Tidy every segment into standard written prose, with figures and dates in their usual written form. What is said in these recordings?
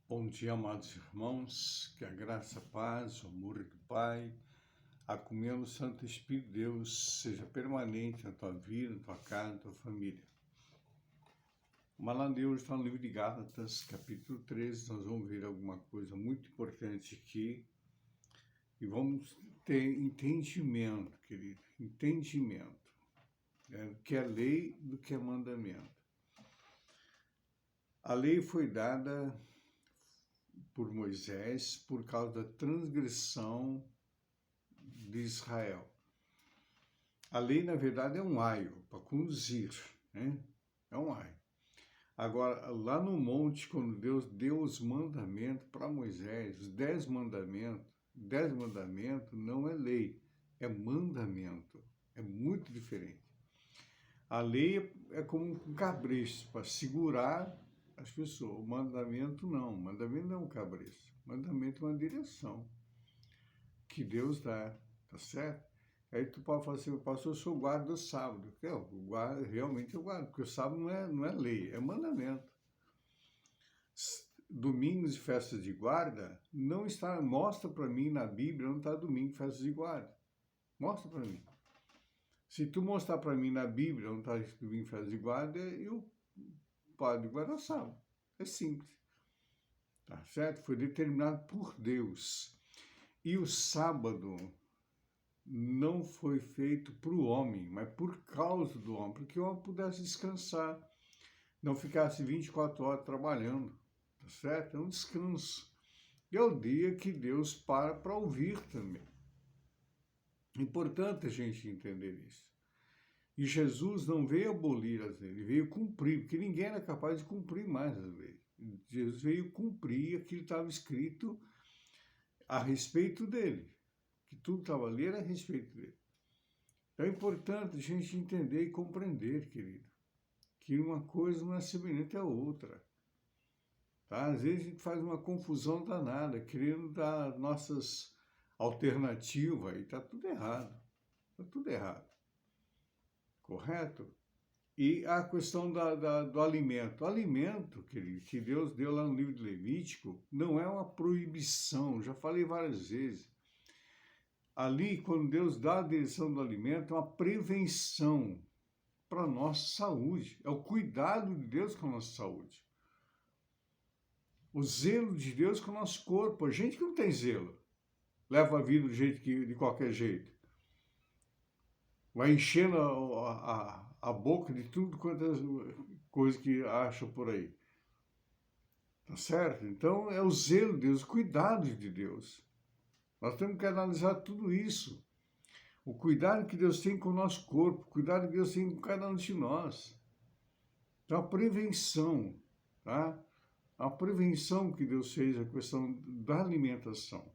Bom dia, amados irmãos, que a graça, a paz, o amor do Pai, a comunhão do Santo Espírito de Deus seja permanente na tua vida, na tua casa, na tua família. A palavra de hoje está no livro de Gálatas, capítulo 13, nós vamos ver alguma coisa muito importante aqui e vamos ter entendimento, querido, entendimento, do que é lei, do que é mandamento. A lei foi dada por Moisés por causa da transgressão de Israel. A lei, na verdade, é um aio para conduzir, né? É um aio. Agora, lá no monte, quando Deus deu os mandamentos para Moisés, os 10 mandamentos não é lei, é mandamento. É muito diferente. A lei é como um cabresto para segurar as pessoas. O mandamento não. O mandamento não é um cabresto. O mandamento é uma direção que Deus dá, tá certo? Aí tu pode falar assim, pastor, eu sou guarda do sábado. Realmente eu guardo, porque o sábado não é lei, é mandamento. Domingos e festas de guarda, não está, mostra para mim na Bíblia, não está domingo e festas de guarda. Mostra para mim. Se tu mostrar para mim na Bíblia, não está domingo e festas de guarda, eu paro de guardar sábado. É simples. Tá certo? Foi determinado por Deus. E o sábado não foi feito para o homem, mas por causa do homem, porque o homem pudesse descansar, não ficasse 24 horas trabalhando, tá certo? É um descanso. E é o dia que Deus para ouvir também. É importante a gente entender isso. E Jesus não veio abolir as leis, ele veio cumprir, porque ninguém era capaz de cumprir mais as leis. Jesus veio cumprir aquilo que estava escrito a respeito dele, que tudo estava ali era a respeito dele. É importante a gente entender e compreender, querido, que uma coisa não é semelhante à outra. Tá? Às vezes a gente faz uma confusão danada, querendo dar nossas alternativas, e está tudo errado. Está tudo errado. Correto? E a questão do alimento. O alimento, querido, que Deus deu lá no livro de Levítico, não é uma proibição, já falei várias vezes. Ali, quando Deus dá a direção do alimento, é uma prevenção para a nossa saúde. É o cuidado de Deus com a nossa saúde. O zelo de Deus com o nosso corpo. A gente que não tem zelo, leva a vida de qualquer jeito. Vai enchendo a boca de tudo quanto é coisa que acha por aí. Tá certo? Então, é o zelo de Deus, o cuidado de Deus. Nós temos que analisar tudo isso. O cuidado que Deus tem com o nosso corpo, o cuidado que Deus tem com cada um de nós. Então, a prevenção, tá? A prevenção que Deus fez, a questão da alimentação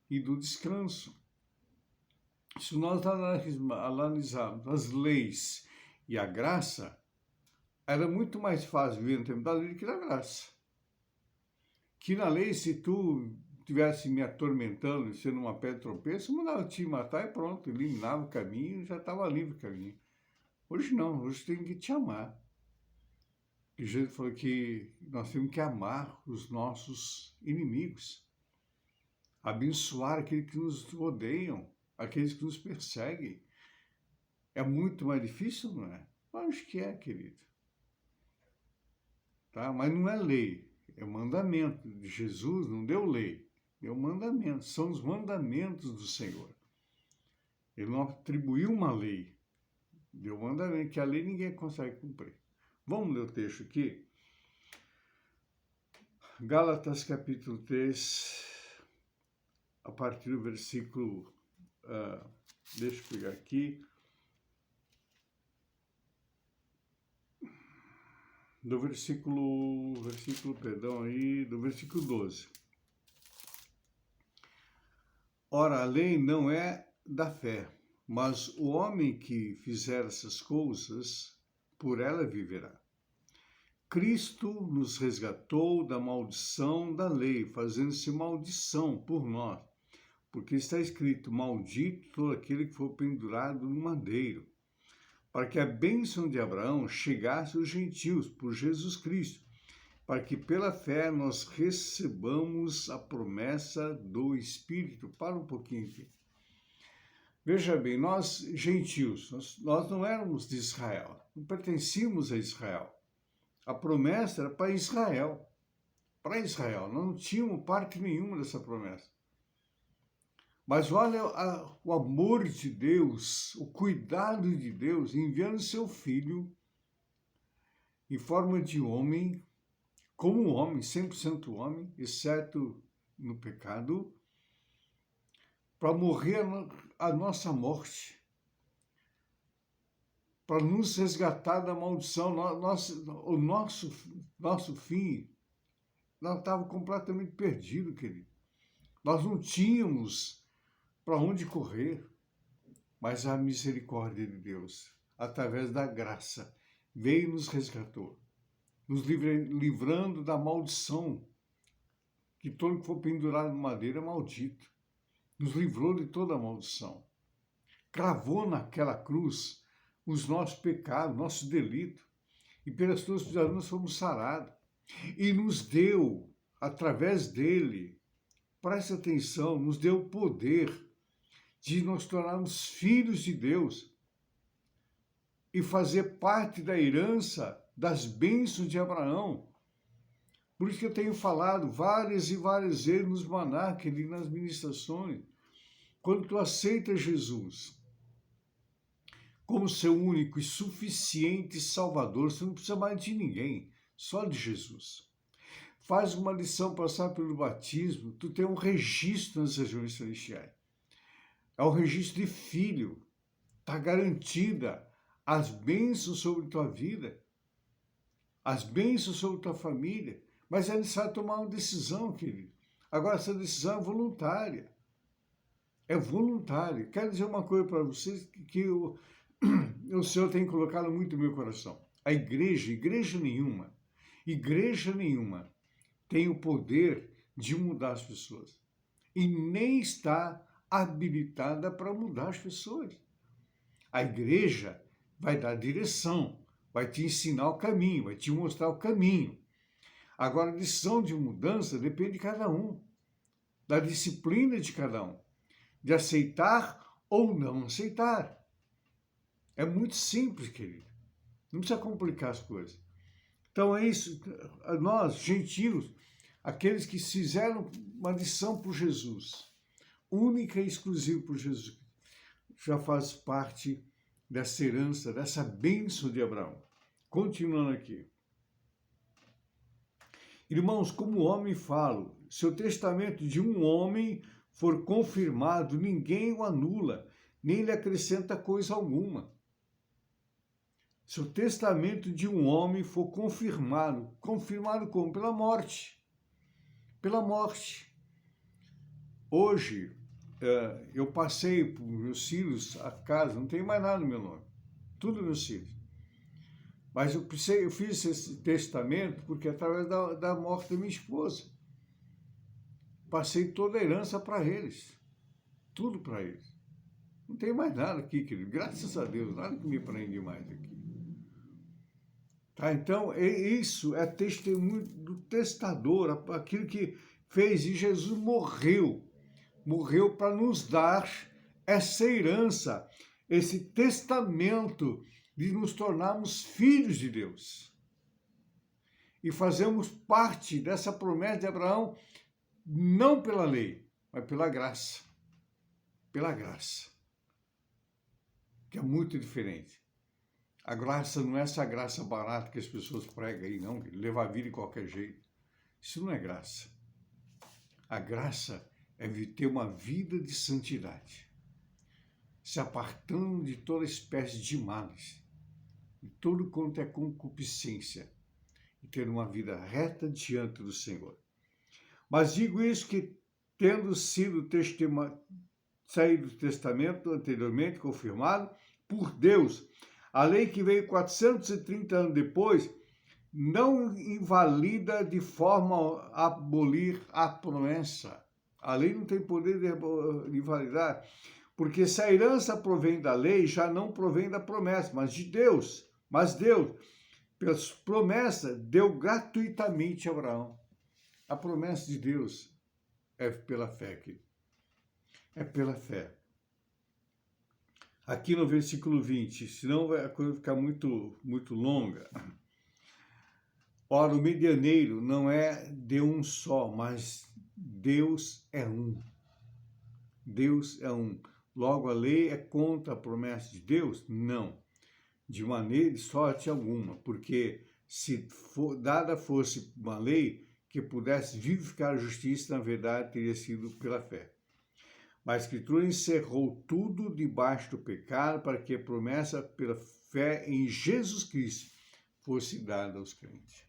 e do descanso. Se nós analisarmos as leis e a graça, era muito mais fácil viver no tempo da lei do que da graça. Que na lei, se tu estivesse me atormentando, sendo uma pedra de tropeço, eu mandava te matar e pronto, eliminava o caminho, já estava livre o caminho. Hoje não, hoje tem que te amar. E Jesus falou que nós temos que amar os nossos inimigos, abençoar aqueles que nos odeiam, aqueles que nos perseguem. É muito mais difícil, não é? Acho que é, querido. Tá? Mas não é lei, é mandamento. Jesus não deu lei, deu mandamento. São os mandamentos do Senhor. Ele não atribuiu uma lei, deu mandamento, que a lei ninguém consegue cumprir. Vamos ler o texto aqui? Gálatas capítulo 3, a partir do versículo, deixa eu pegar aqui, do versículo 12. Ora, a lei não é da fé, mas o homem que fizer essas coisas, por ela viverá. Cristo nos resgatou da maldição da lei, fazendo-se maldição por nós, porque está escrito, maldito todo aquele que for pendurado no madeiro, para que a bênção de Abraão chegasse aos gentios por Jesus Cristo, para que pela fé nós recebamos a promessa do Espírito. Para um pouquinho aqui. Veja bem, nós gentios, nós não éramos de Israel, não pertencíamos a Israel. A promessa era para Israel, nós não tínhamos parte nenhuma dessa promessa. Mas olha o amor de Deus, o cuidado de Deus, enviando seu Filho em forma de homem, como homem, 100% homem, exceto no pecado, para morrer a nossa morte, para nos resgatar da maldição. O nosso fim, nós estávamos completamente perdidos, querido. Nós não tínhamos para onde correr, mas a misericórdia de Deus, através da graça, veio e nos resgatou, nos livrando da maldição, que todo que for pendurado em madeira é maldito. Nos livrou de toda a maldição. Cravou naquela cruz os nossos pecados, nossos delitos, e pelas suas pisaduras nós fomos sarados. E nos deu, através dele, preste atenção, nos deu o poder de nos tornarmos filhos de Deus e fazer parte da herança das bênçãos de Abraão. Por isso que eu tenho falado várias e várias vezes nos maná, e nas ministrações, quando tu aceitas Jesus como seu único e suficiente Salvador, você não precisa mais de ninguém, só de Jesus. Faz uma lição, passar pelo batismo, tu tem um registro nas regiões celestiais. É o registro de filho. Está garantida as bênçãos sobre tua vida, as bênçãos sobre tua família, mas é necessário tomar uma decisão, querido. Agora, essa decisão é voluntária. É voluntário. Quero dizer uma coisa para vocês que o Senhor tem colocado muito no meu coração. A igreja nenhuma tem o poder de mudar as pessoas. E nem está habilitada para mudar as pessoas. A igreja vai dar direção, vai te ensinar o caminho, vai te mostrar o caminho. Agora, a decisão de mudança depende de cada um, da disciplina de cada um, de aceitar ou não aceitar. É muito simples, querido. Não precisa complicar as coisas. Então é isso, nós, gentios, aqueles que fizeram uma lição por Jesus, única e exclusiva por Jesus, já faz parte dessa herança, dessa bênção de Abraão. Continuando aqui. Irmãos, como homem falo, se o testamento de um homem for confirmado, ninguém o anula, nem lhe acrescenta coisa alguma. Se o testamento de um homem for confirmado como? Pela morte. Pela morte. Hoje, eu passei para meus filhos a casa, não tem mais nada no meu nome. Tudo meus filhos. Mas eu fiz esse testamento porque através da morte da minha esposa. Passei toda a herança para eles. Tudo para eles. Não tem mais nada aqui, querido. Graças a Deus, nada que me prende mais aqui. Tá? Então, isso é testemunho do testador, aquilo que fez. E Jesus morreu para nos dar essa herança, esse testamento de nos tornarmos filhos de Deus. E fazemos parte dessa promessa de Abraão, não pela lei, mas pela graça. Pela graça. Que é muito diferente. A graça não é essa graça barata que as pessoas pregam aí, não, levar a vida de qualquer jeito. Isso não é graça. A graça é ter uma vida de santidade, se apartando de toda espécie de males, de tudo quanto é concupiscência, e ter uma vida reta diante do Senhor. Mas digo isso que, tendo sido saído do testamento anteriormente confirmado por Deus, a lei que veio 430 anos depois não invalida de forma a abolir a promessa. A lei não tem poder de invalidar, porque se a herança provém da lei, já não provém da promessa, mas de Deus. Mas Deus, pela promessa, deu gratuitamente a Abraão. A promessa de Deus é pela fé, querido. É pela fé. Aqui no versículo 20, senão a coisa vai ficar muito longa. Ora, o medianeiro não é de um só, mas Deus é um. Deus é um. Logo, a lei é contra a promessa de Deus? Não, de maneira de sorte alguma, porque se dada fosse uma lei que pudesse vivificar a justiça, na verdade, teria sido pela fé. Mas a Escritura encerrou tudo debaixo do pecado para que a promessa pela fé em Jesus Cristo fosse dada aos crentes.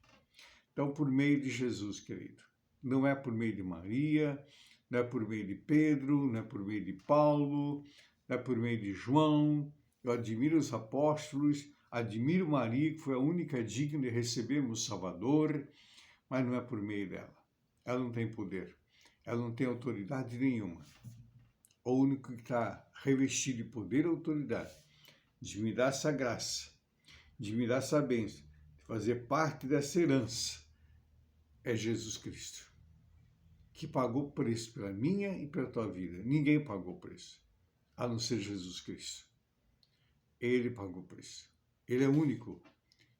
Então, por meio de Jesus, querido, não é por meio de Maria, não é por meio de Pedro, não é por meio de Paulo, não é por meio de João. Eu admiro os apóstolos, admiro Maria, que foi a única digna de recebermos o Salvador, mas não é por meio dela. Ela não tem poder, ela não tem autoridade nenhuma. O único que está revestido de poder e autoridade, de me dar essa graça, de me dar essa bênção, de fazer parte dessa herança, é Jesus Cristo, que pagou preço pela minha e pela tua vida. Ninguém pagou preço, a não ser Jesus Cristo. Ele pagou preço. Ele é o único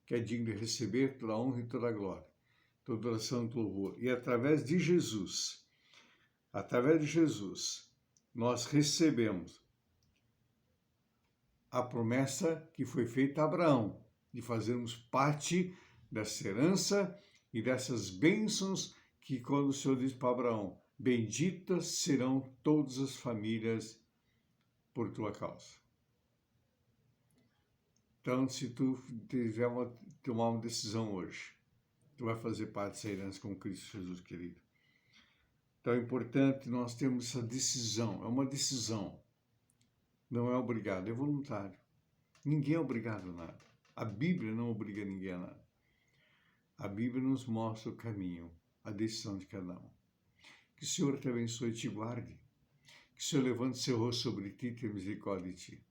que é digno de receber toda a honra e toda a glória, toda a oração e todo louvor. E através de Jesus, nós recebemos a promessa que foi feita a Abraão, de fazermos parte dessa herança e dessas bênçãos que, quando o Senhor diz para Abraão, benditas serão todas as famílias por tua causa. Então, se tu tiver tomar uma decisão hoje, tu vai fazer parte dessa herança com Cristo Jesus, querido. Então é importante nós termos essa decisão, é uma decisão, não é obrigado, é voluntário. Ninguém é obrigado a nada. A Bíblia não obriga ninguém a nada. A Bíblia nos mostra o caminho, a decisão de cada um. Que o Senhor te abençoe e te guarde. Que o Senhor levante seu rosto sobre ti e tenha misericórdia de ti.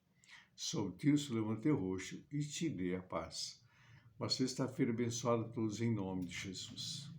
Sobre ti o Senhor levante teu rosto e te dê a paz. Uma sexta-feira abençoada a todos em nome de Jesus.